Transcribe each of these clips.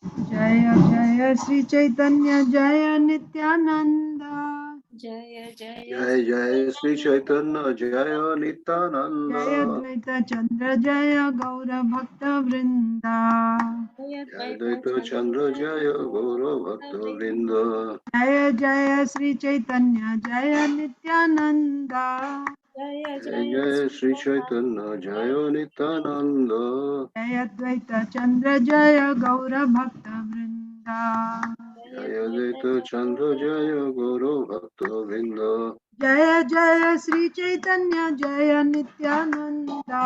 Jaya Jaya Sri Chaitanya Jaya Nityananda. Jaya Jaya Jai Jai Sri Chaitanya Jaya Nityananda. Jaya Dvaita Chandra Jaya Gaura Bhakta Vrinda. Jaya Jai Dvaita Dvaita Chandra Jaya Gaura Bhakta Vrinda. Jaya Jaya Sri Chaitanya Jaya Nityananda. Jaya Jai Jaya Jai Sri Sri Chaitanya Jaya Nityananda. Jaya Dvaita Chandra Jaya Gaura Bhakta Vrinda. Jaya Dvaita Chandra Jaya Gaura Bhakta Vrinda. Jaya Jaya Sri Chaitanya Jaya Nityananda.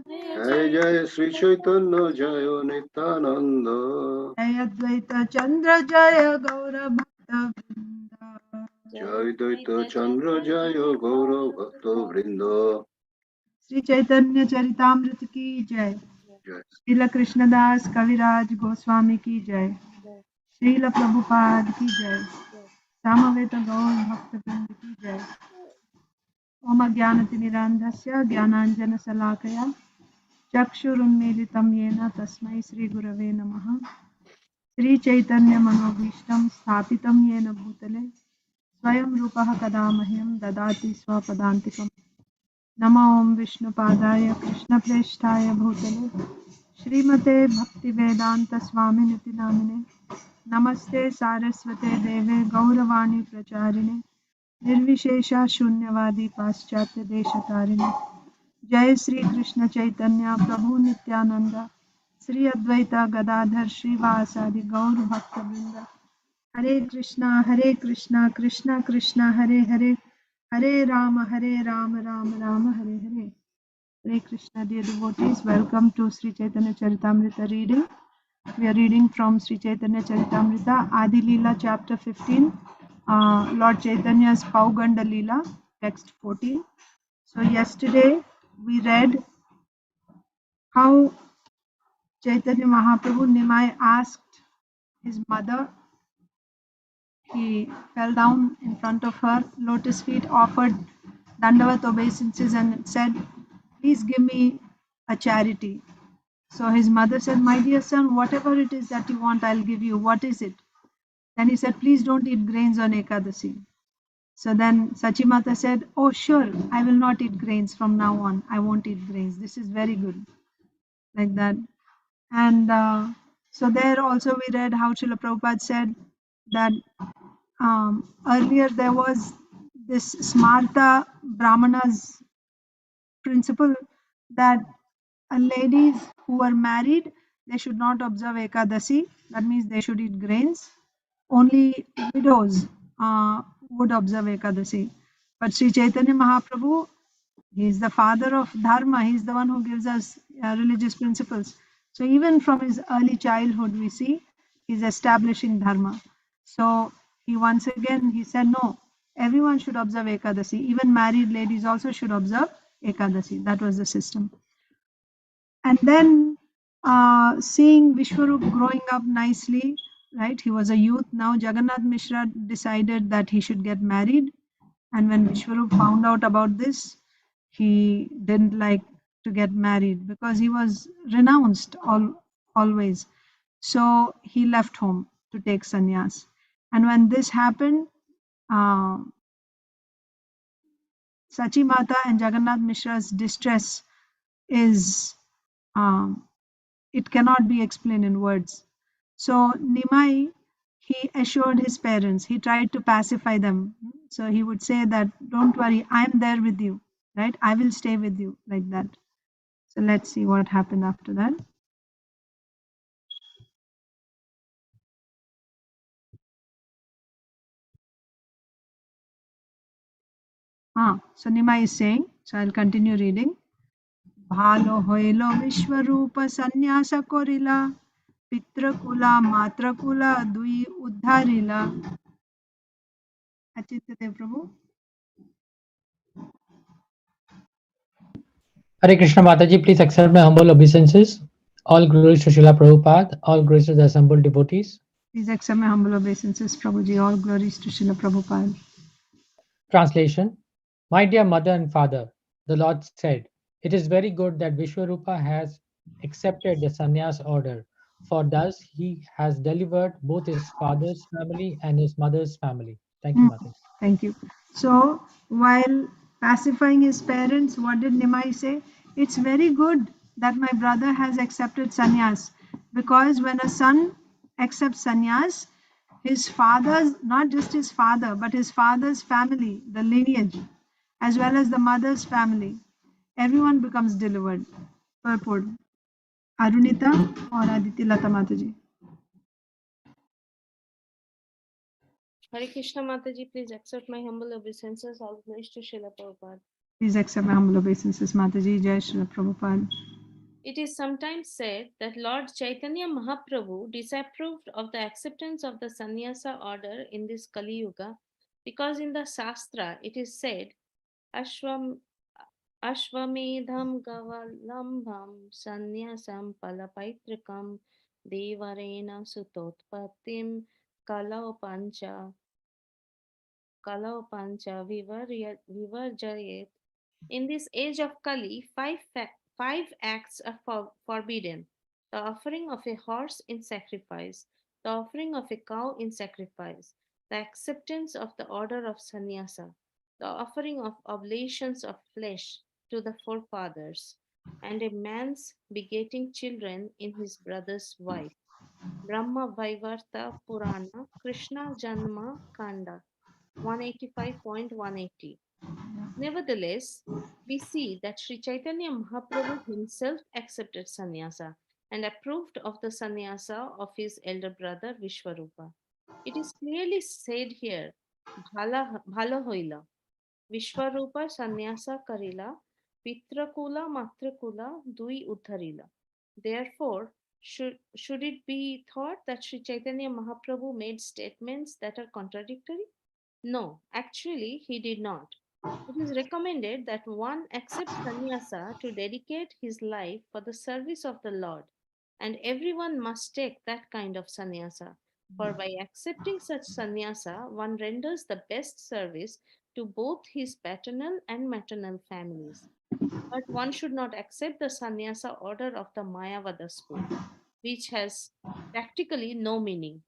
Jai Jai Sri Chaitanya Jaya Nityananda. Jaya Dvaita Chandra Jaya Gaura Bhakta Vrinda. Jai Dvaita Chandra Jaya Gaura Bhakta Vrinda. Sri Chaitanya Charitamrita ki jai. Jai. Srila Krishnadas Kaviraj Goswami ki jai. Srila Prabhupada ki jai. Samaveta Gaur Bhakta Vrinda ki jai. Om Jnanatirandhasya Jnananjana Salakaya Chakshurunmilitam Yena Tasmai Sri Gurave Namaha. Sri Chaitanya Manobhishtam Sthapitam Yena Bhutale Swayam Rupaha Kadamahyam Dadati Swapadantikam. Namo Om Vishnupadaya Krishna Presthaya Bhutale Srimate Bhaktivedanta Swaminiti Namine Namaste Saraswate Deve Gauravani Pracharine Nirvishesha Shunyavadi Paschatya Deshatarine Jai Sri Krishna Chaitanya Prabhu Nityananda Sri Advaita Gadadhar Srivasadi Gaur Bhakta Vrinda Hare Krishna Krishna Krishna Hare Hare Hare Rama Rama Rama Hare Hare. Hare Krishna, dear devotees, welcome to Sri Chaitanya Charitamrita reading. We are reading from Sri Chaitanya Charitamrita, Adi Leela, chapter 15, Lord Chaitanya's Pauganda Leela, text 14. So, yesterday we read how Chaitanya Mahaprabhu Nimai asked his mother. He fell down in front of her lotus feet, offered Dandavat obeisances, and said, "Please give me a charity." So his mother said, "My dear son, whatever it is that you want, I'll give you. What is it?" Then he said, "Please don't eat grains on Ekadasi." So then Sachimata said, "Oh, sure, I will not eat grains from now on. I won't eat grains. This is very good." Like that. And so there also we read how Srila Prabhupada said that earlier there was this Smarta Brahmanas principle that ladies who were married, they should not observe Ekadasi. That means they should eat grains. Only widows would observe Ekadasi. But Sri Chaitanya Mahaprabhu, he is the father of Dharma. He is the one who gives us religious principles. So even from his early childhood, we see he's establishing Dharma. So he once again, he said, no, everyone should observe Ekadasi. Even married ladies also should observe Ekadasi. That was the system. And then seeing Vishwarup growing up nicely, right? He was a youth. Now Jagannath Mishra decided that he should get married. And when Vishwarup found out about this, he didn't like to get married because he was renounced always. So he left home to take sannyas. And when this happened, Sachimata and Jagannath Mishra's distress is it cannot be explained in words. So Nimai, he assured his parents, he tried to pacify them. So he would say that, don't worry, I'm there with you, right? I will stay with you, like that. So let's see what happened after that. So Nimai is saying, so I'll continue reading. Bhalo hoilo Vishwarupa sannyasa korila, pitrakula matrakula dui uddharila. Achitya Prabhu. Hare Krishna Mataji, please accept my humble obeisances. All glories to Srila Prabhupada, all glories to the assembled devotees. Please accept my humble obeisances, Prabhuji. All glories to Srila Prabhupada. Translation. My dear mother and father, the Lord said, it is very good that Vishwarupa has accepted the sannyas order for thus he has delivered both his father's family and his mother's family. Thank you, Mataji. Thank you. So, while pacifying his parents, what did Nimai say? It's very good that my brother has accepted sannyas, because when a son accepts sannyas, his father's, not just his father, but his father's family, the lineage, as well as the mother's family, everyone becomes delivered. Purport. Arunita or Aditi Lata Mataji? Hare Krishna Mataji, please accept my humble obeisances. All glories to Srila Prabhupada. Please accept my humble obeisances, Mataji. Jai Srila Prabhupada. It is sometimes said that Lord Chaitanya Mahaprabhu disapproved of the acceptance of the sannyasa order in this Kali Yuga, because in the Shastra it is said, Ashwam, Ashwamedham Gavalambham Sannyasam Palapaitrikam Devarena Sutotpatim Kalau Pancha Vivarjayet. In this age of Kali, five acts are forbidden: the offering of a horse in sacrifice, the offering of a cow in sacrifice, the acceptance of the order of sannyasa, the offering of oblations of flesh to the forefathers, and a man's begetting children in his brother's wife. Brahma Vaivarta Purana, Krishna Janma Kanda, 185.180. Nevertheless, we see that Sri Chaitanya Mahaprabhu himself accepted sannyasa and approved of the sannyasa of his elder brother Vishwarupa. It is clearly said here, Bhala hoila, Vishwarupa sannyasa karila, Pitrakula Matrakula dui uddharila. Therefore, should it be thought that Sri Chaitanya Mahaprabhu made statements that are contradictory? No, actually, he did not. It is recommended that one accept sannyasa to dedicate his life for the service of the Lord, and everyone must take that kind of sannyasa. For by accepting such sannyasa, one renders the best service to both his paternal and maternal families. But one should not accept the sannyasa order of the Mayavada school, which has practically no meaning.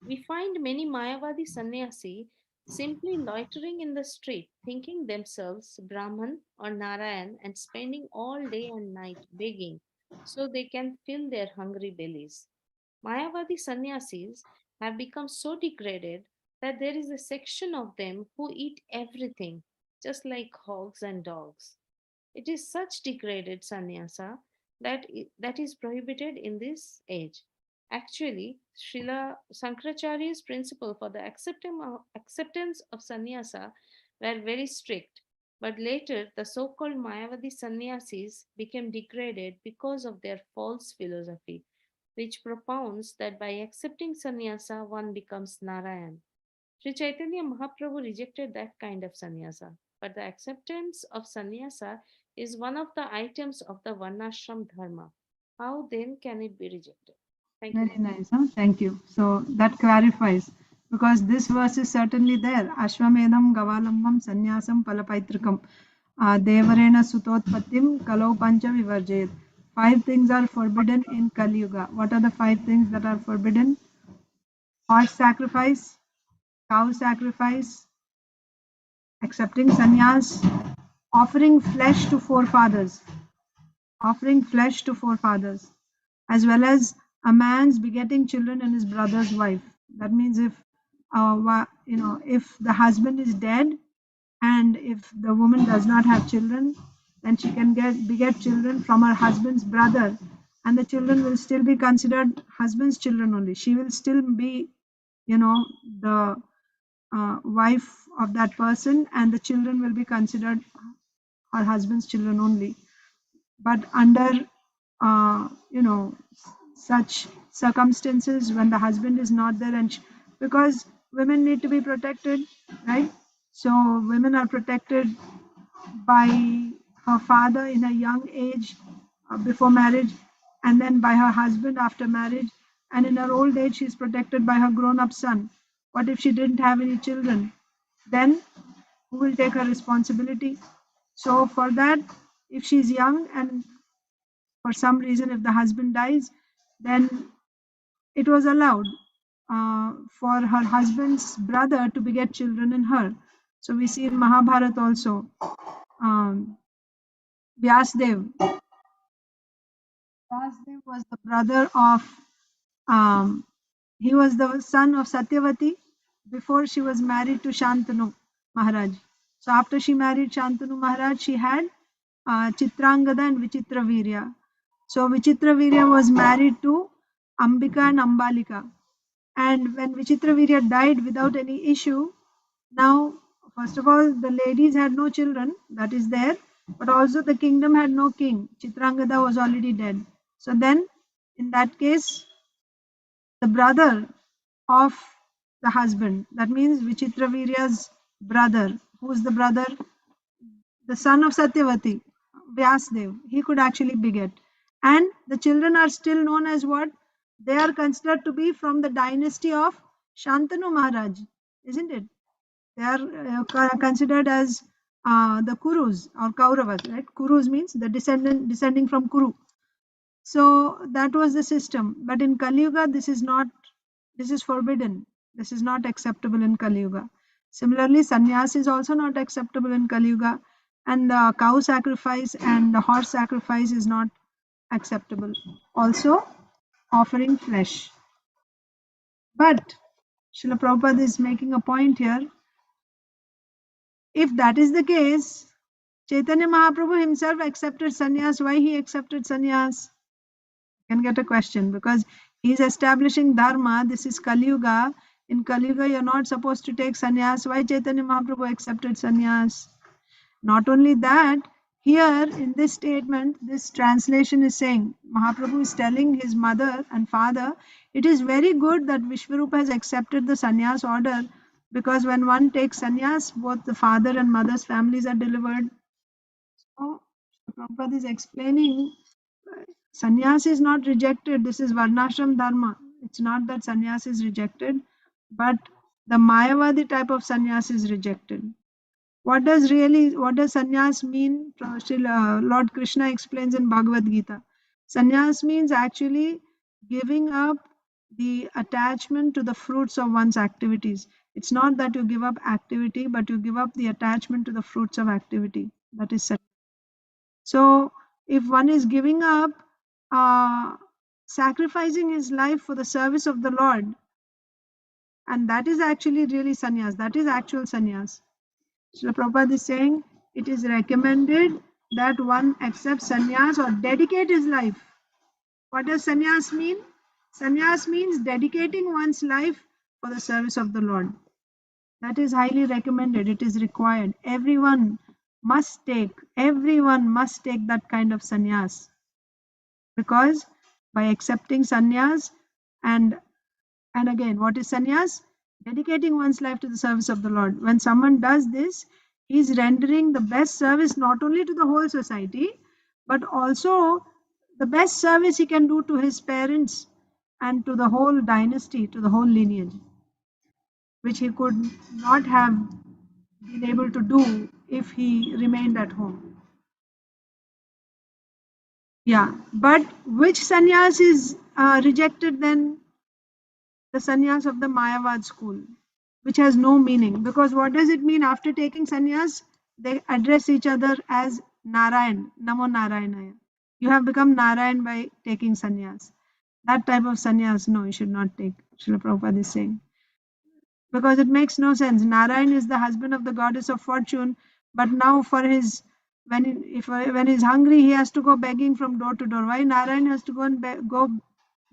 We find many Mayavadi sannyasi simply loitering in the street, thinking themselves Brahman or Narayan and spending all day and night begging so they can fill their hungry bellies. Mayavadi sannyasis have become so degraded that there is a section of them who eat everything, just like hogs and dogs. It is such degraded sannyasa that is prohibited in this age. Actually, Srila Sankaracharya's principle for the acceptance of sannyasa were very strict, but later the so called Mayavadi sannyasis became degraded because of their false philosophy, which propounds that by accepting sannyasa one becomes Narayan. Sri Chaitanya Mahaprabhu rejected that kind of sannyasa, but the acceptance of sannyasa is one of the items of the Varnashram Dharma. How then can it be rejected? Thank you, Very Ma'am. nice, huh? Thank you. So that clarifies, because this verse is certainly there. Ashwamedham Gavalambam Sanyasam Palapaitrikam Devarena Sutotpatim Kalau Pancha Vivarjayet. Five things are forbidden in Kali Yuga. What are the five things that are forbidden? Horse sacrifice, cow sacrifice, accepting sannyas, offering flesh to forefathers, as well as a man's begetting children and his brother's wife. That means if if the husband is dead and if the woman does not have children, then she can beget children from her husband's brother, and the children will still be considered husband's children only. She will still be, the wife of that person, and the children will be considered her husband's children only. But under such circumstances, when the husband is not there, and because women need to be protected, right? So women are protected by her father in a young age, before marriage, and then by her husband after marriage, and in her old age she is protected by her grown up son. What if she didn't have any children? Then who will take her responsibility? So for that, if she's young and for some reason if the husband dies, then it was allowed for her husband's brother to beget children in her. So we see in Mahabharata also, Vyasdev. Vyasdev was the brother of, he was the son of Satyavati before she was married to Shantanu Maharaj. So after she married Shantanu Maharaj, she had Chitrangada and Vichitravirya. So Vichitravirya was married to Ambika and Ambalika. And when Vichitravirya died without any issue, now, first of all, the ladies had no children, that is there, but also the kingdom had no king. Chitrangada was already dead. So then, in that case, the brother of the husband, that means Vichitravirya's brother, who is the brother? The son of Satyavati, Vyasdev, he could actually beget. And the children are still known as what? They are considered to be from the dynasty of Shantanu Maharaj, isn't it? They are considered as the Kurus or Kauravas, right? Kurus means the descending from Kuru. So that was the system. But in Kali Yuga, this is forbidden. This is not acceptable in Kali Yuga. Similarly, sannyas is also not acceptable in Kali Yuga, and the cow sacrifice and the horse sacrifice is not acceptable. Also, offering flesh. But Srila Prabhupada is making a point here. If that is the case, Chaitanya Mahaprabhu himself accepted sannyas. Why he accepted sannyas? You can get a question because he is establishing dharma. This is Kali Yuga. In Kali Yuga, you're not supposed to take sannyas. Why Chaitanya Mahaprabhu accepted sannyas? Not only that, here in this statement, this translation is saying, Mahaprabhu is telling his mother and father, it is very good that Vishwarupa has accepted the sannyas order because when one takes sannyas, both the father and mother's families are delivered. So, Prabhupada is explaining sannyas is not rejected. This is Varnashram Dharma. It's not that sannyas is rejected, but the Mayavadi type of sannyas is rejected. What does sannyas mean? Lord Krishna explains in Bhagavad Gita. Sannyas means actually giving up the attachment to the fruits of one's activities. It's not that you give up activity, but you give up the attachment to the fruits of activity. That is sannyas. So if one is giving up, sacrificing his life for the service of the Lord, and that is actually really sannyas, that is actual sannyas. So Prabhupada is saying it is recommended that one accepts sannyas or dedicate his life. What does sannyas mean? Sannyas means dedicating one's life for the service of the Lord. That is highly recommended. It is required. Everyone must take that kind of sannyas. Because by accepting sannyas and again, what is sannyas? Dedicating one's life to the service of the Lord. When someone does this, he is rendering the best service not only to the whole society, but also the best service he can do to his parents and to the whole dynasty, to the whole lineage, which he could not have been able to do if he remained at home. Yeah, but which sannyas is rejected then? The sannyas of the Mayavad school, which has no meaning. Because what does it mean after taking sannyas? They address each other as Narayan, Namo Narayanaya. You have become Narayan by taking sannyas. That type of sannyas, no, you should not take. Srila Prabhupada is saying. Because it makes no sense. Narayan is the husband of the goddess of fortune, but now for his when he's hungry, he has to go begging from door to door. Why Narayan has to go and go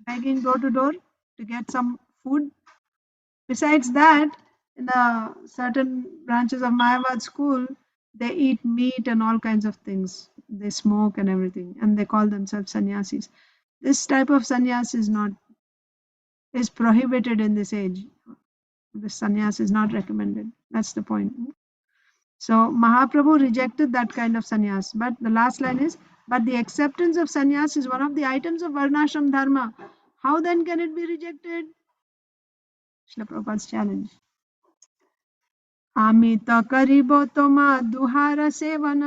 begging door to door to get some food? Besides that, in the certain branches of Mayavad school, they eat meat and all kinds of things. They smoke and everything, and they call themselves sannyasis. This type of sannyas is prohibited in this age. This sannyas is not recommended. That's the point. So Mahaprabhu rejected that kind of sannyas. But the last line is, but the acceptance of sannyas is one of the items of Varnashram Dharma. How then can it be rejected? Srila Prabhupada's challenge. Amit করিব তোমা দুহার সেবন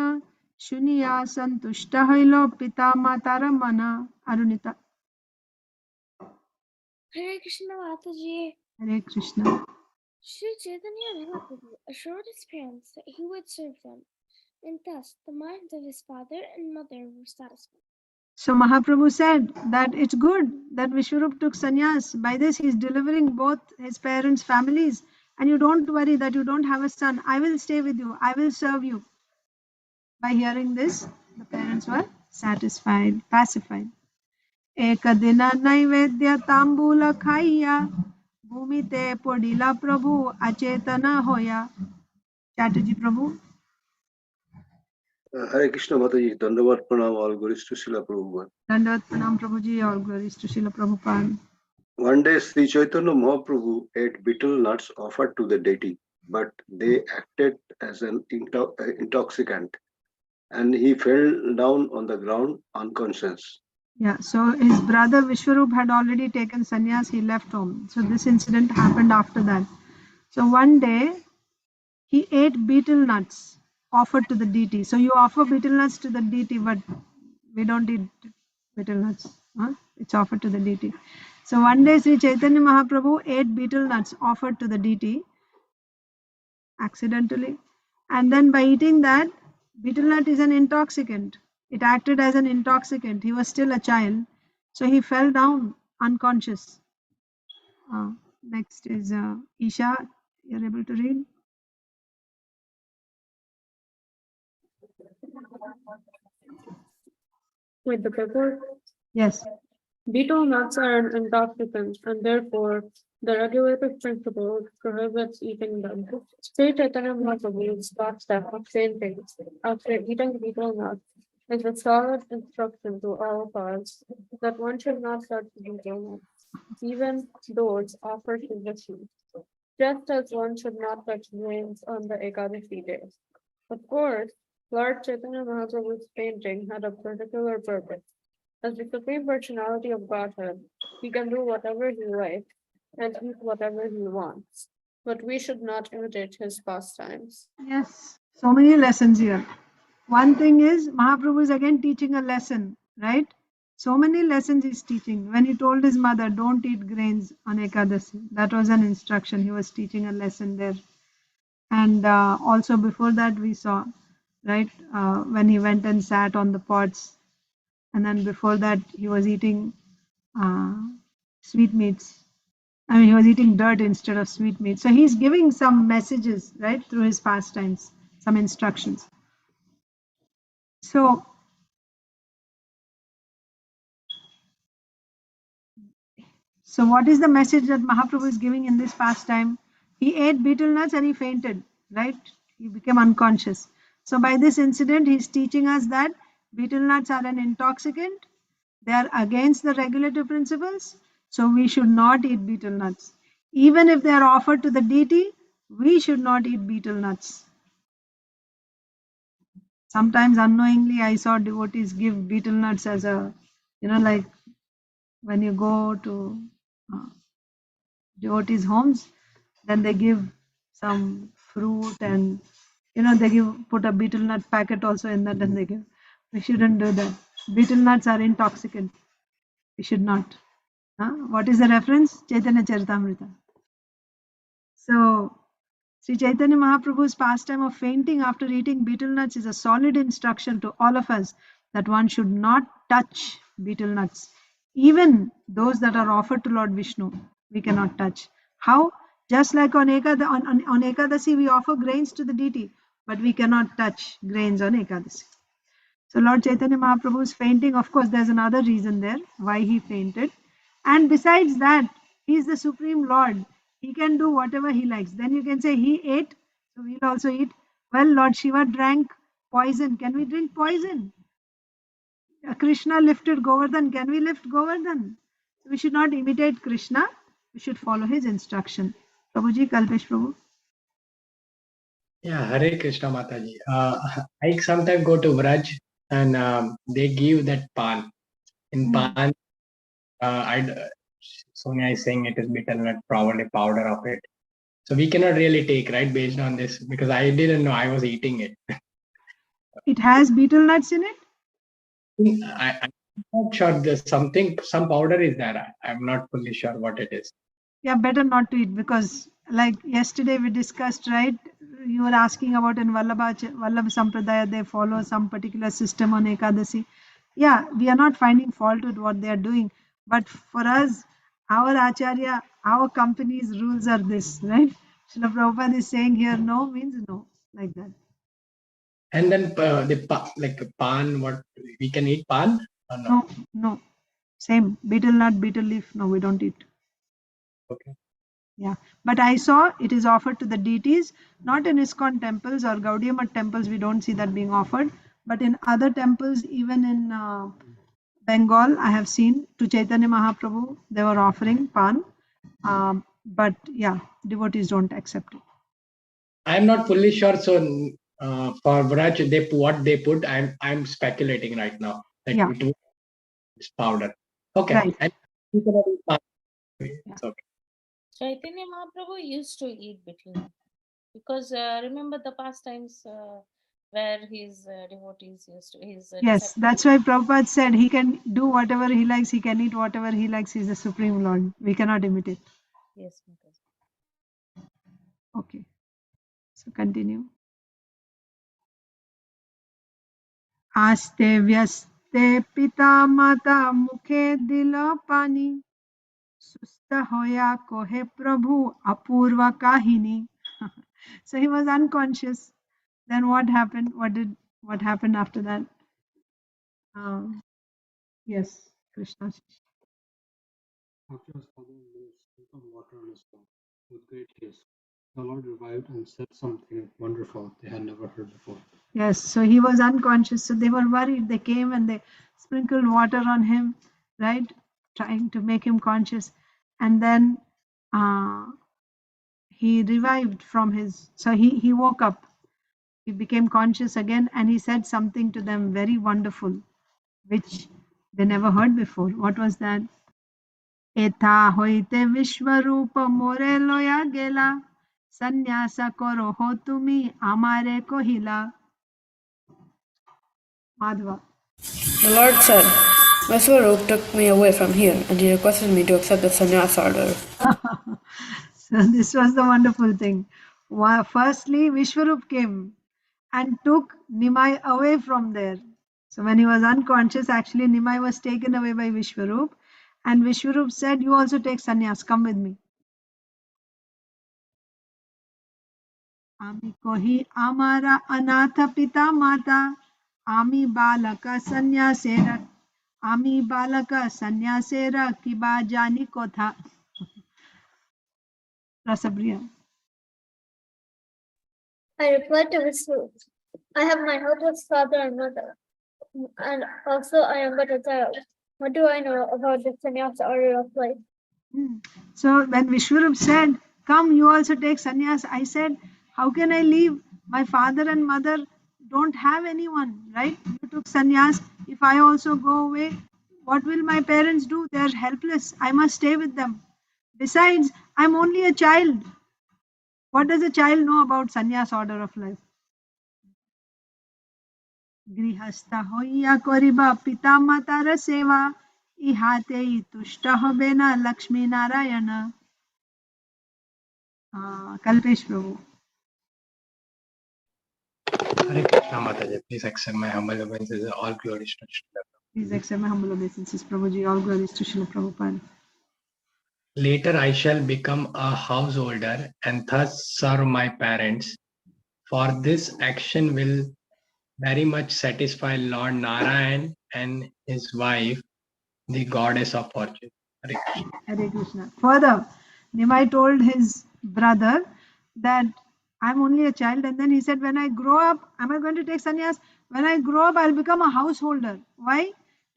শুনিয়া সন্তুষ্ট হইল পিতা মাতার মন. Arunita. Hare Krishna Mataji. Hare Krishna. Sri Chaitanya Mahaprabhu assured his parents that he would serve them, and thus the minds of his father and mother were satisfied. So Mahaprabhu said that it's good that Vishwarup took sannyas. By this, he's delivering both his parents' families. And you don't worry that you don't have a son. I will stay with you. I will serve you. By hearing this, the parents were satisfied, pacified. Ekadina naivedya tambula khaiya, bhumite podila prabhu achetana hoya. Chatterjee Prabhu. Hare Krishna Mataji, Dandavat Pranam, all glories to Srila Prabhupada. Dandavat Pranam Prabhuji, all glories to Srila Prabhupada. One day Sri Chaitanya Mahaprabhu ate betel nuts offered to the deity, but they acted as an intoxicant, and he fell down on the ground unconscious. Yeah, so his brother Vishwarup had already taken sannyas, he left home. So this incident happened after that. So one day he ate betel nuts offered to the deity. So you offer betel nuts to the deity, but we don't eat betel nuts. Huh? It's offered to the deity. So one day Sri Chaitanya Mahaprabhu ate betel nuts offered to the deity accidentally. And then by eating that, betel nut is an intoxicant. It acted as an intoxicant. He was still a child. So he fell down unconscious. Next is Isha. You're able to read? With the pepper, Yes. betel nuts are an intoxicant, and therefore the regulative principle prohibits eating them. Sri Chaitanya Mahaprabhu's last step of fainting after eating betel nuts is a solid instruction to all of us that one should not touch betel nuts, even those offered to Vishnu, just as one should not touch grains on the Ekadashi day. Of course, Lord Chaitanya Mahaprabhu's fainting had a particular purpose. As the Supreme Personality of Godhead, he can do whatever he likes and eat whatever he wants. But we should not imitate his pastimes. Yes. So many lessons here. One thing is Mahaprabhu is again teaching a lesson, right? So many lessons he's teaching. When he told his mother, don't eat grains on Ekadasi, that was an instruction. He was teaching a lesson there. And also before that we saw, right, when he went and sat on the pots. And then before that he was eating sweetmeats. I mean, he was eating dirt instead of sweetmeats. So he's giving some messages, right, through his pastimes, some instructions. So what is the message that Mahaprabhu is giving in this pastime? He ate betel nuts and he fainted, right? He became unconscious. So by this incident, he's teaching us that betel nuts are an intoxicant. They are against the regulative principles. So we should not eat betel nuts. Even if they are offered to the deity, we should not eat betel nuts. Sometimes unknowingly, I saw devotees give betel nuts as a, like when you go to devotees' homes, then they give some fruit and they put a betel nut packet also in that and they give. We shouldn't do that. Betel nuts are intoxicant. We should not. What is the reference? Chaitanya Charitamrita. So Sri Chaitanya Mahaprabhu's pastime of fainting after eating betel nuts is a solid instruction to all of us that one should not touch betel nuts. Even those that are offered to Lord Vishnu, we cannot touch. How? Just like on Ekadasi, we offer grains to the deity, but we cannot touch grains on Ekadasi. So Lord Chaitanya Mahaprabhu's fainting, of course, there's another reason there why he fainted. And besides that, he is the Supreme Lord. He can do whatever he likes. Then you can say he ate, so we'll also eat. Well, Lord Shiva drank poison. Can we drink poison? Krishna lifted Govardhan. Can we lift Govardhan? We should not imitate Krishna. We should follow his instruction. Prabhuji, Kalpesh Prabhu. Yeah, Hare Krishna Mataji. I sometimes go to Vraj and they give that pan. In pan, Sonia is saying it is betel nut, probably powder of it. So we cannot really take, right, based on this, because I didn't know, I was eating it. It has betel nuts in it? I not sure. There's some powder is there. I'm not fully sure what it is. Yeah, better not to eat, because like yesterday we discussed, right? You were asking about in Vallabha Sampradaya, they follow some particular system on Ekadasi. Yeah, we are not finding fault with what they are doing. But for us, our Acharya, our company's rules are this, right? Srila Prabhupada is saying here no means no, like that. And then like pan, what we can eat pan or no? No, no. Same. Betel nut, betel leaf, no, we don't eat. Okay. Yeah, but I saw it is offered to the deities, not in ISKCON temples or Gaudiya Math temples. We don't see that being offered, but in other temples, even in Bengal, I have seen to Chaitanya Mahaprabhu they were offering pan, but yeah, devotees don't accept it. I'm not fully sure. So for Vraj, what they put, I'm speculating right now that Yeah. it's powder. Okay. Right. And you cannot eat pan. It's okay. Chaitanya Mahaprabhu used to eat betel nut because remember the past times where his devotees used to Yes, that's why Prabhupada said he can do whatever he likes, he can eat whatever he likes. He's the Supreme Lord. We cannot imitate. Yes, Mataji. Okay, so continue. आस्ते व्यस्ते पिता माता मुखे दिल पानी सुस्त होया कोहे प्रभु अपूर्व काहिनी. So he was unconscious. Then what happened? What happened after that? Yes, Krishna. After his father sprinkled water on his tongue with great haste, the Lord revived and said something wonderful they had never heard before. Yes, so he was unconscious. So they were worried. They came and they sprinkled water on him, right? Trying to make him conscious. And then he revived from his, so he woke up. He became conscious again and he said something to them very wonderful, which they never heard before. What was that? एथा होइते विश्वरूप मोरे लोया गेला संन्यास करो हो तुमी आमारे कोहिला. Madhava. The Lord said, Vishwarup took me away from here, and he requested me to accept the sannyas order. So this was the wonderful thing. Firstly, Vishwarup came and took Nimai away from there. So when he was unconscious, actually Nimai was taken away by Vishwarup, and Vishwarup said, "You also take sannyas. Come with me." Ami kohi amara anatha pita mata, ami balaka sannyasera, ami balaka sannyasera kiba jani kotha. Rasapriya. I replied to Vishnu, I have my helpless father and mother, and also I am but a child. What do I know about the sannyas order of life? So when Vishwarup said, "Come, you also take sannyas," I said, "How can I leave? My father and mother don't have anyone, right? You took sannyas. If I also go away, what will my parents do? They are helpless. I must stay with them. Besides, I'm only a child. What does a child know about sannyas order of life?" গৃহস্থ হইয়া করিবা পিতা মাতার সেবা ইহাতেই তুষ্ট হবে না Lakshmi Narayan. Kalpesh Prabhu. Hare Krishna Mataji, please accept my humble obeisances. All glories to Srila Prabhupada. Please accept my humble obeisances, Prabhuji. All glories to Srila Prabhupada. Later I shall become a householder and thus serve my parents. For this action will very much satisfy Lord Narayan and his wife, the goddess of fortune. Hare Krishna. Hare Krishna. Further, Nimai told his brother that I'm only a child, and then he said, when I grow up, am I going to take sannyas? When I grow up, I'll become a householder. Why?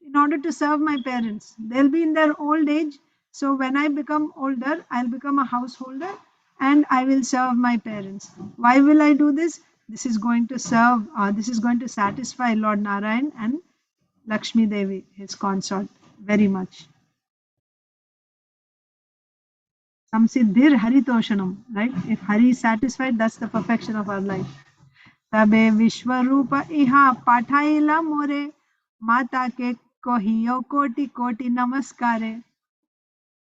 In order to serve my parents. They'll be in their old age. So when I become older, I'll become a householder and I will serve my parents. Why will I do this? This is going to serve, this is going to satisfy Lord Narayan and Lakshmi Devi, his consort, very much. Samsiddhir haritoshanam, right? If Hari is satisfied, that's the perfection of our life. Tabe Vishwarupa iha pathaila more mata ke Kohiyo koti koti namaskare.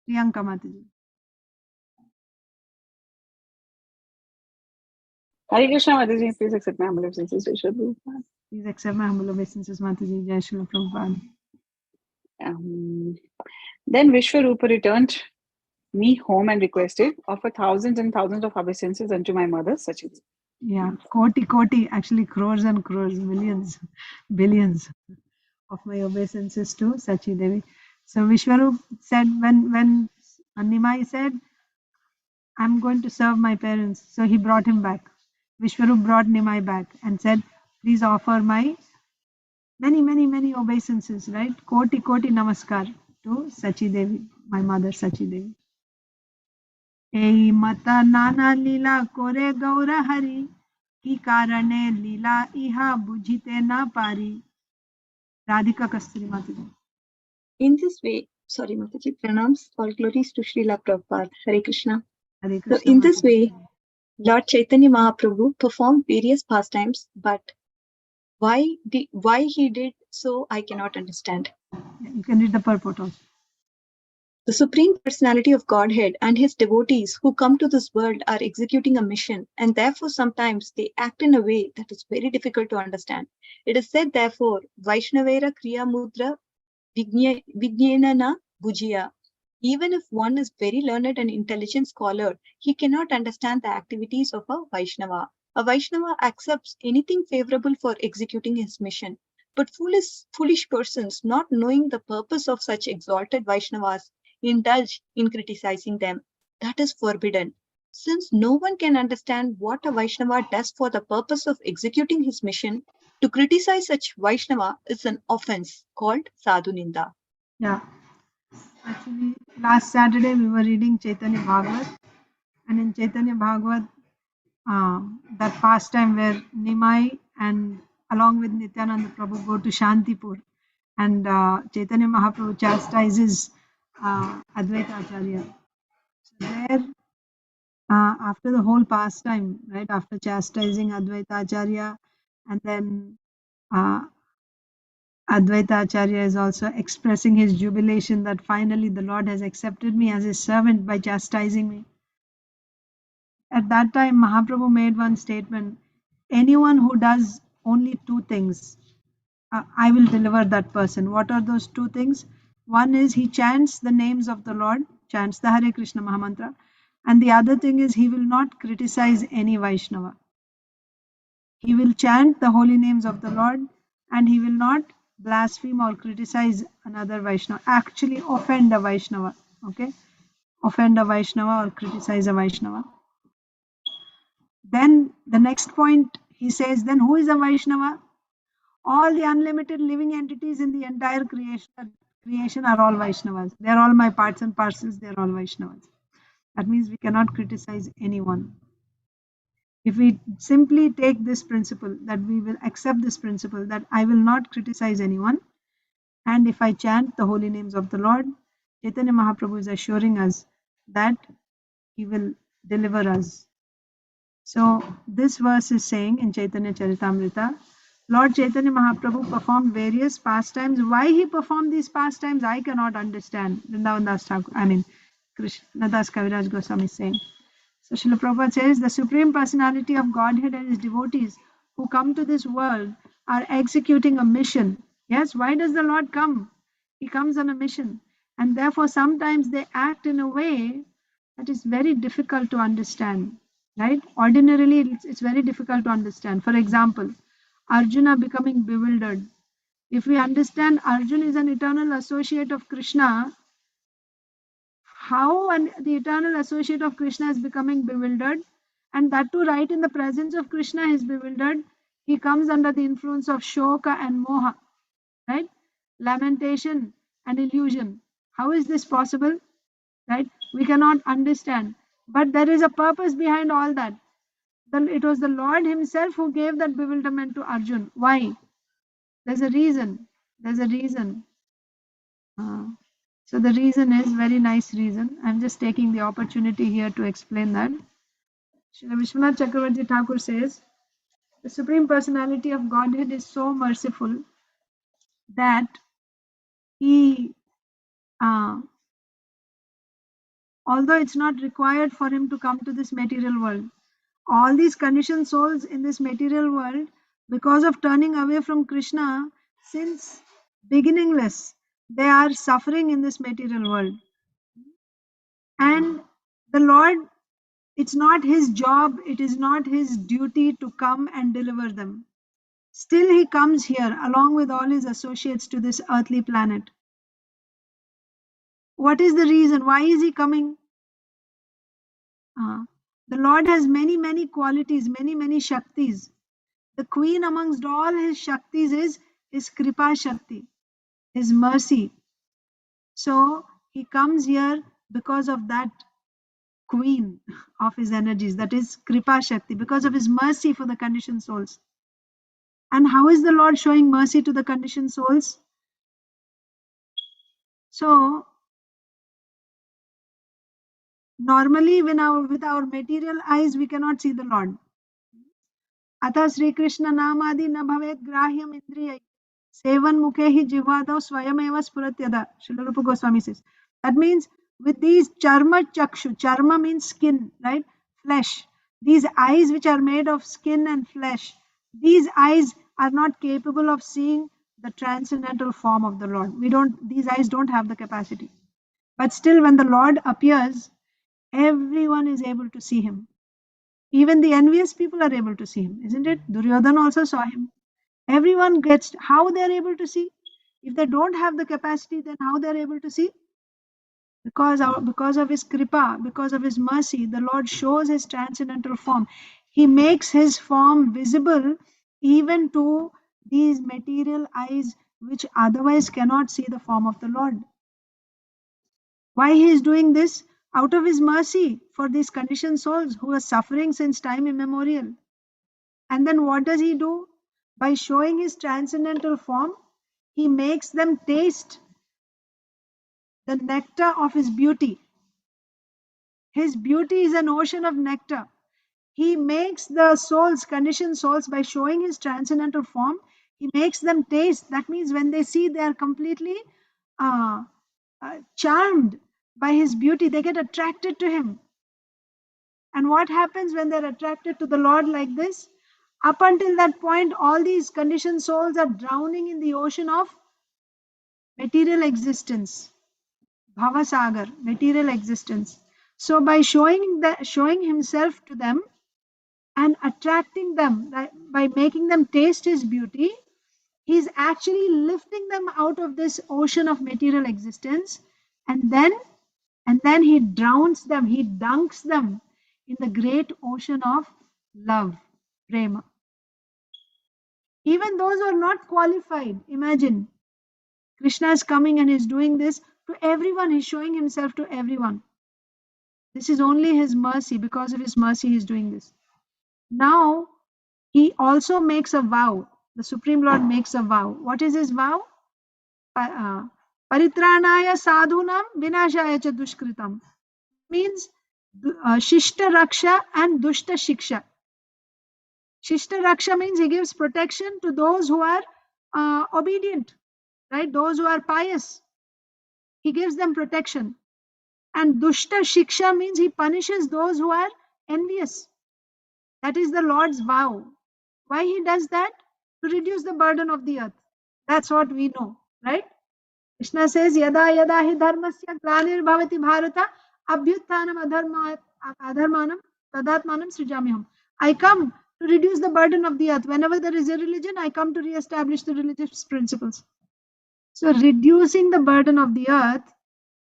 Priyanka Mataji. Hare Krishna, Mataji, please accept my humble obeisances. Vishwa Prabhupada. Please accept my humble obeisances, Mataji. Jai Srila Prabhupada. Then Vishwarupa returned me home and requested, offer thousands and thousands of obeisances unto my mother, Sachi. Yeah, koti, actually crores and crores, millions, billions of my obeisances to Sachi Devi. So Vishwarup said, when Nimai said, I'm going to serve my parents, so he brought him back. Vishwarup brought Nimai back and said, please offer my many obeisances, right? Koti namaskar to Sachi Devi, my mother Sachi Devi. Ei mata nana lila kore gaura hari ki karane lila iha bujhite na pari. Radhika Kasturi Mataji. In this way, sorry Mataji, pranams, all glories to Srila Prabhupada. Hare Krishna. Hare So Krishna in this Mataji. way, Lord Chaitanya Mahaprabhu performed various pastimes, but why he did so, I cannot understand. You can read the purport also. The Supreme Personality of Godhead and his devotees who come to this world are executing a mission, and therefore sometimes they act in a way that is very difficult to understand. It is said, therefore, Vaishnavera Kriya Mudra Vijnana Bhujiya. Even if one is very learned and intelligent scholar, he cannot understand the activities of a Vaishnava. A Vaishnava accepts anything favorable for executing his mission. But foolish persons, not knowing the purpose of such exalted Vaishnavas, indulge in criticizing them. That is forbidden. Since no one can understand what a Vaishnava does for the purpose of executing his mission, to criticize such Vaishnava is an offense called Sadhuninda. Yeah. Actually, last Saturday we were reading Chaitanya Bhagavat, and in Chaitanya Bhagavat, that pastime where Nimai and along with Nityananda Prabhu go to Shantipur, and Chaitanya Mahaprabhu chastises Advaita Acharya. So there, after the whole pastime, right, after chastising Advaita Acharya, and then Advaita Acharya is also expressing his jubilation that finally the Lord has accepted me as his servant by chastising me. At that time, Mahaprabhu made one statement: anyone who does only two things, I will deliver that person. What are those two things? One is he chants the names of the Lord, chants the Hare Krishna Mahamantra, and the other thing is he will not criticize any Vaishnava. He will chant the holy names of the Lord, and he will not blaspheme or criticize another Vaishnava, actually offend a Vaishnava. Okay? Offend a Vaishnava or criticize a Vaishnava. Then the next point he says, then who is a Vaishnava? All the unlimited living entities in the entire creation are all Vaishnavas. They are all my parts and parcels, they are all Vaishnavas. That means we cannot criticize anyone. If we simply take this principle, that we will accept this principle, that I will not criticize anyone, and if I chant the holy names of the Lord, Chaitanya Mahaprabhu is assuring us that he will deliver us. So this verse is saying in Chaitanya Charitamrita, Lord Chaitanya Mahaprabhu performed various pastimes. Why he performed these pastimes, I cannot understand. Vrindavan Das Thakur, Krishnadas Kaviraj Goswami is saying. So Srila Prabhupada says, the Supreme Personality of Godhead and his devotees who come to this world are executing a mission. Yes, why does the Lord come? He comes on a mission. And therefore sometimes they act in a way that is very difficult to understand. Right? Ordinarily, it's very difficult to understand. For example, Arjuna becoming bewildered. If we understand Arjuna is an eternal associate of Krishna, how the eternal associate of Krishna is becoming bewildered, and that too right in the presence of Krishna is bewildered. He comes under the influence of shoka and moha, right? Lamentation and illusion. How is this possible? Right? We cannot understand. But there is a purpose behind all that. It was the Lord himself who gave that bewilderment to Arjun. Why? There's a reason. There's a reason. So the reason is very nice reason. I'm just taking the opportunity here to explain that. Srila Vishwanath Chakravarti Thakur says, the Supreme Personality of Godhead is so merciful that he, although it's not required for him to come to this material world, all these conditioned souls in this material world, because of turning away from Krishna, since beginningless, they are suffering in this material world. And the Lord, it's not his job, it is not his duty to come and deliver them. Still, he comes here along with all his associates to this earthly planet. What is the reason? Why is he coming? The Lord has many, many qualities, many, many Shaktis. The queen amongst all his Shaktis is his Kripa Shakti, his mercy. So he comes here because of that queen of his energies, that is Kripa Shakti, because of his mercy for the conditioned souls. And how is the Lord showing mercy to the conditioned souls? So normally with our material eyes we cannot see the Lord. Atha Sri Krishna Namadi na bhavet grahyam indriya sevan mukhe hi jivado swayameva spuratyada. Srila Rupa Goswami says. That means with these charma chakshu, charma means skin, right? Flesh. These eyes which are made of skin and flesh, these eyes are not capable of seeing the transcendental form of the Lord. These eyes don't have the capacity. But still when the Lord appears, everyone is able to see him. Even the envious people are able to see him, isn't it? Duryodhana also saw him. Everyone gets how they are able to see. If they don't have the capacity, then how they are able to see? Because of his kripa, because of his mercy, the Lord shows his transcendental form. He makes his form visible even to these material eyes which otherwise cannot see the form of the Lord. Why he is doing this? Out of his mercy for these conditioned souls who are suffering since time immemorial. And then what does he do? By showing his transcendental form, he makes them taste the nectar of his beauty. His beauty is an ocean of nectar. He makes the souls, conditioned souls, by showing his transcendental form, he makes them taste. That means when they see, they are completely charmed by his beauty. They get attracted to him. And what happens when they're attracted to the Lord like this? Up until that point, all these conditioned souls are drowning in the ocean of material existence. Bhavasagar, material existence. So by showing himself to them and attracting them by making them taste his beauty, he's actually lifting them out of this ocean of material existence, and then he drowns them, he dunks them in the great ocean of love, prema. Even those who are not qualified, imagine, Krishna is coming and is doing this to everyone, he's showing himself to everyone. This is only his mercy. Because of his mercy, he is doing this. Now, he also makes a vow. The Supreme Lord makes a vow. What is his vow? Paritranaya sadhunam vinashaya cha dushkritam. Means Shishta Raksha and Dushta Shiksha. Shishta Raksha means he gives protection to those who are obedient, right? Those who are pious. He gives them protection. And Dushta Shiksha means he punishes those who are envious. That is the Lord's vow. Why he does that? To reduce the burden of the earth. That's what we know, right? Krishna says, Yada yada hi dharmasya glanir bhavati bharata abhyuttanam adharmanam tadatmanam srijamyam. I come to reduce the burden of the earth. Whenever there is a religion, I come to re-establish the religious principles. So reducing the burden of the earth,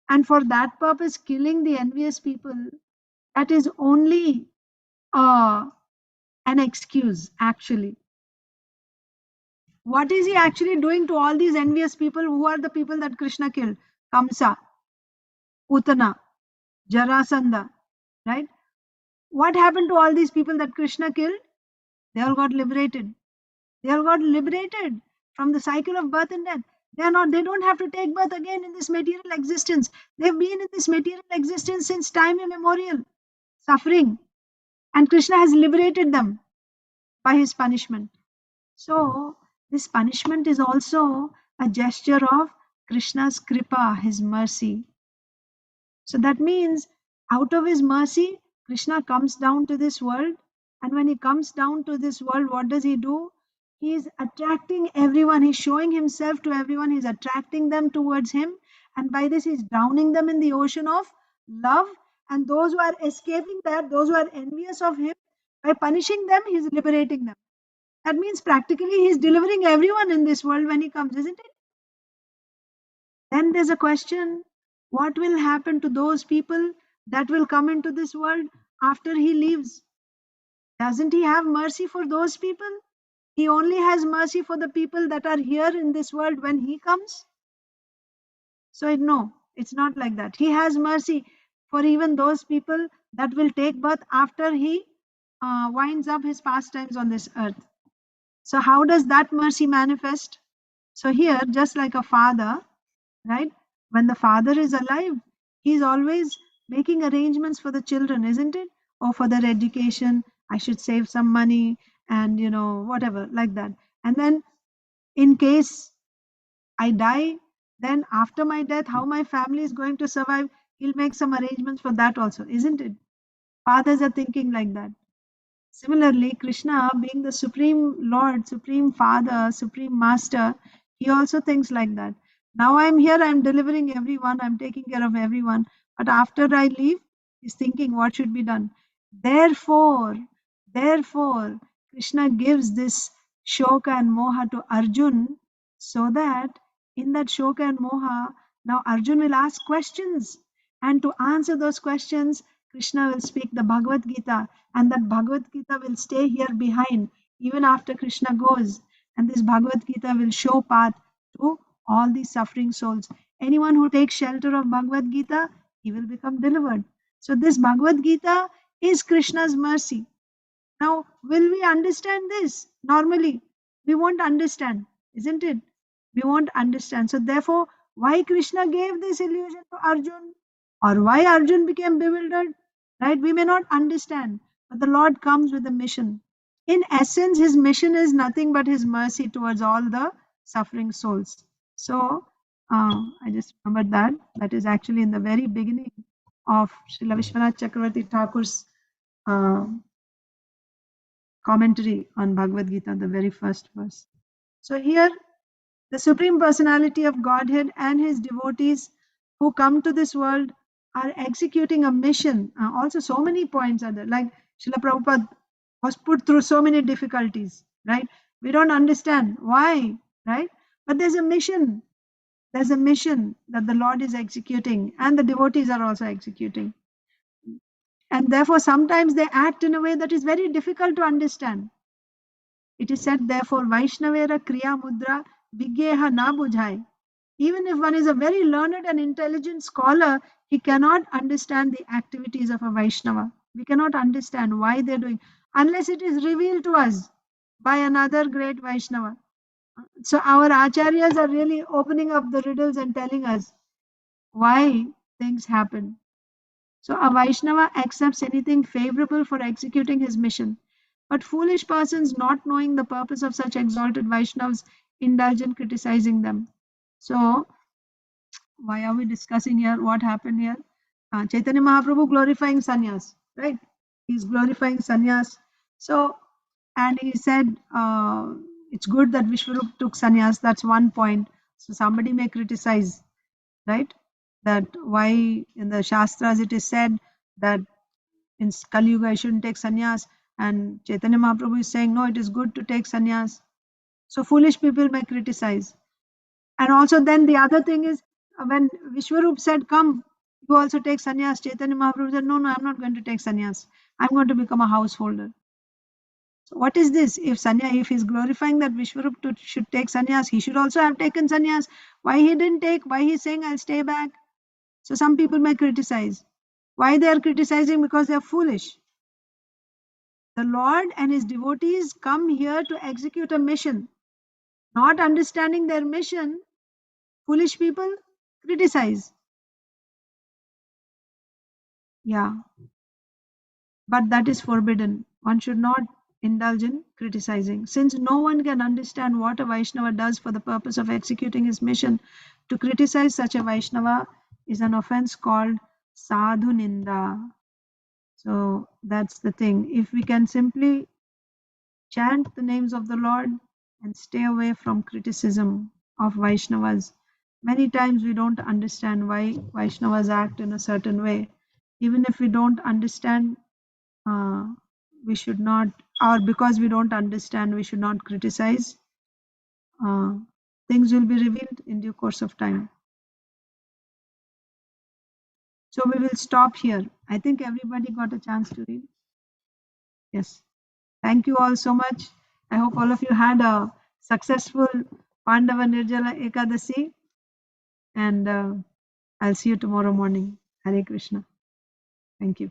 and for that purpose killing the envious people, that is only an excuse actually. What is he actually doing to all these envious people? Who are the people that Krishna killed? Kamsa, Putana, Jarasandha, right? What happened to all these people that Krishna killed? They all got liberated. They all got liberated from the cycle of birth and death. They don't have to take birth again in this material existence. They've been in this material existence since time immemorial, suffering. And Krishna has liberated them by his punishment. So this punishment is also a gesture of Krishna's kripa, his mercy. So that means out of his mercy, Krishna comes down to this world. And when he comes down to this world, what does he do? He is attracting everyone. He's showing himself to everyone. He's attracting them towards him. And by this, he's drowning them in the ocean of love. And those who are escaping that, those who are envious of him, by punishing them, he's liberating them. That means practically he's delivering everyone in this world when he comes, isn't it? Then there's a question, what will happen to those people that will come into this world after he leaves? Doesn't he have mercy for those people? He only has mercy for the people that are here in this world when he comes. So no, it's not like that. He has mercy for even those people that will take birth after he winds up his pastimes on this earth. So how does that mercy manifest? So here, just like a father, right? When the father is alive, he's always making arrangements for the children, isn't it? Or for their education, I should save some money and, whatever, like that. And then in case I die, then after my death, how my family is going to survive, he'll make some arrangements for that also, isn't it? Fathers are thinking like that. Similarly, Krishna, being the Supreme Lord, Supreme Father, Supreme Master, he also thinks like that. Now I'm here, I'm delivering everyone, I'm taking care of everyone. But after I leave, he's thinking what should be done. Therefore, Krishna gives this Shoka and Moha to Arjun so that in that Shoka and Moha, now Arjun will ask questions. And to answer those questions, Krishna will speak the Bhagavad Gita, and that Bhagavad Gita will stay here behind even after Krishna goes. And this Bhagavad Gita will show path to all these suffering souls. Anyone who takes shelter of Bhagavad Gita, he will become delivered. So this Bhagavad Gita is Krishna's mercy. Now, will we understand this? Normally, we won't understand, isn't it? We won't understand. So therefore, why Krishna gave this illusion to Arjun? Or why Arjun became bewildered? Right? We may not understand, but the Lord comes with a mission. In essence, his mission is nothing but his mercy towards all the suffering souls. So, I just remembered that. That is actually in the very beginning of Srila Vishwanath Chakravarti Thakur's commentary on Bhagavad Gita, the very first verse. So here, the Supreme Personality of Godhead and his devotees who come to this world are executing a mission. Also, so many points are there. Like Srila Prabhupada was put through so many difficulties, right? We don't understand why, right? But there's a mission. There's a mission that the Lord is executing, and the devotees are also executing. And therefore, sometimes they act in a way that is very difficult to understand. It is said, therefore, Vaishnavera Kriya Mudra Vigyeha na bujhai. Even if one is a very learned and intelligent scholar, he cannot understand the activities of a Vaishnava. We cannot understand why they're doing, unless it is revealed to us by another great Vaishnava. So our acharyas are really opening up the riddles and telling us why things happen. So a Vaishnava accepts anything favorable for executing his mission. But foolish persons, not knowing the purpose of such exalted Vaishnavas, indulge in criticizing them. So, why are we discussing here? What happened here? Chaitanya Mahaprabhu glorifying sannyas, right? He's glorifying sannyas. So, and he said, it's good that Vishwarup took sannyas. That's one point. So, somebody may criticize, right? That why in the Shastras it is said that in Kali Yuga I shouldn't take sannyas, and Chaitanya Mahaprabhu is saying no, it is good to take sannyas. So foolish people may criticize. And also then the other thing is when Vishwarup said, come, you also take sannyas, Chaitanya Mahaprabhu said, no, I'm not going to take sannyas. I'm going to become a householder. So what is this? If he's glorifying that Vishwarup should take sannyas, he should also have taken sannyas. Why he didn't take? Why he's saying I'll stay back? So some people may criticize. Why they are criticizing? Because they are foolish. The Lord and his devotees come here to execute a mission. Not understanding their mission, foolish people criticize. Yeah. But that is forbidden. One should not indulge in criticizing. Since no one can understand what a Vaishnava does for the purpose of executing his mission, to criticize such a Vaishnava is an offense called sadhu ninda. So that's the thing. If we can simply chant the names of the Lord and stay away from criticism of Vaishnavas. Many times we don't understand why Vaishnavas act in a certain way. Even if we don't understand, we should not, or because we don't understand, we should not criticize. Things will be revealed in due course of time. So we will stop here. I think everybody got a chance to read. Yes. Thank you all so much. I hope all of you had a successful Pandava Nirjala Ekadasi. And I'll see you tomorrow morning. Hare Krishna. Thank you.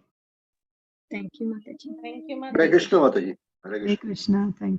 Thank you, Mataji. Thank you, Hare Mataji. Krishna, Mataji. Hare Hare Krishna. Krishna. Thank you.